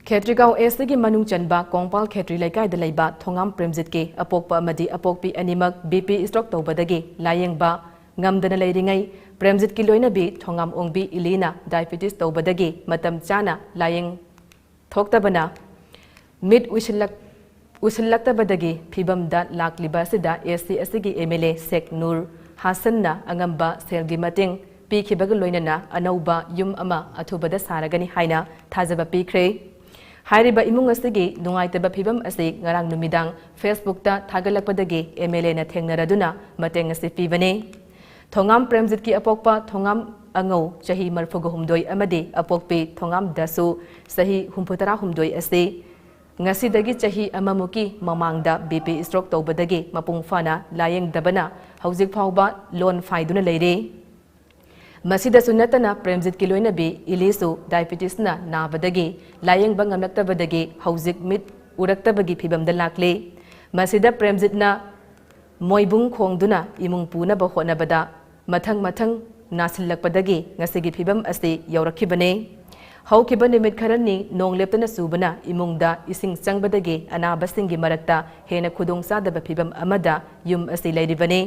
Khetrigao Estagi Manung Chanba Kongpal Khetri Laikai de Laiba Thongam Premjit ke Apokpa Amadi Apokpi Animak BP stroke Tobadagi Layengba Ngamdana Lairingai Premjit ki loina bi Thongam Ongbi Ilina Diabetes Tobadagi Matam Chana Layeng Thoktabana Mid Ushillaktabadagi Pibam da Lakliba Sida SC Asigi MLA Sek Nur Hasanna Angamba Selgi Mating Pi Kibagaloinana Anauba Yum Ama Atubada Saragani Haina Tazaba Pikre Hairiba imung asigi nungaitaba phibam asi ngarang numidang Facebook ta thagalakpadagi MLA na thengnaraduna mateng asi pibane Thongam Premjit ki apokpa Thongam angau chahi marfuga humdoi amadi apokpi Thongam dasu sahi humputara humdoi asi ngasi dagi chahi amamuki mamangda BP stroke tobadagi mapung fana layeng dabana haujik phauba loan faiduna leire Masida sunatana Premjit ki loina bi ilisu diabetes na nabadagi layeng bang ngamlaktabadagi haujik mit uraktabagi phibamda lakle masida Premjit na moibung khongduna imung puna ba honabada mathang nasillakpadagi ngasigi phibam asti yaurakhibane haukiba nimit kharani nongleptana subana imungda ising changbadagi anabasingi marakta hena khudong sadaba phibam amada yum asti leiribane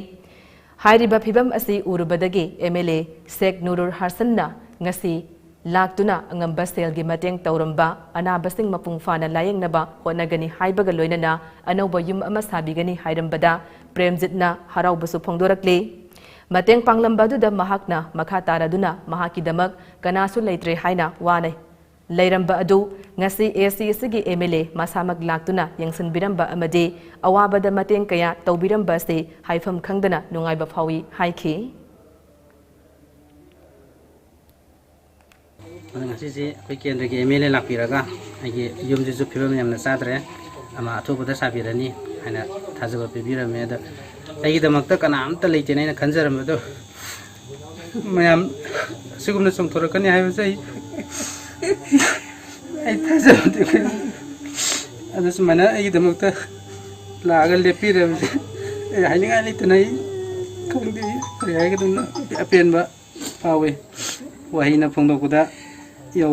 Hairiba phibam asi urubadagi MLA Sek Nurur Harsanna ngasi laktuna angamba selgi mateng tauramba anabasing mapung fana layeng naba honagani haibaga loinana anauba yum ama sabigani hairambada Premjitna haraubasu phongdorakle mateng panglambadуда mahakna makha taraduna mahakidamak kanasu leitre haina wane Lairamba adu ngasi ACSigi MLA masamag laktuna yangsan biramba amade awabada mateng kaya taubiramba se haifam khangdana nungaiba phawi haiki ngasi si koi kendra ge MLA lakpiraga agi yumji ju phibam yamna sadre ama athubada sabirani haina thajaba pibirame da agi damakta kana amta leitene na khanjaram do mayam sigumna somthorakani haibasai I just mana I the mukta lagal lepi ram I think I need to know kung di I get appear ba pawe wahina pong dokuda yaw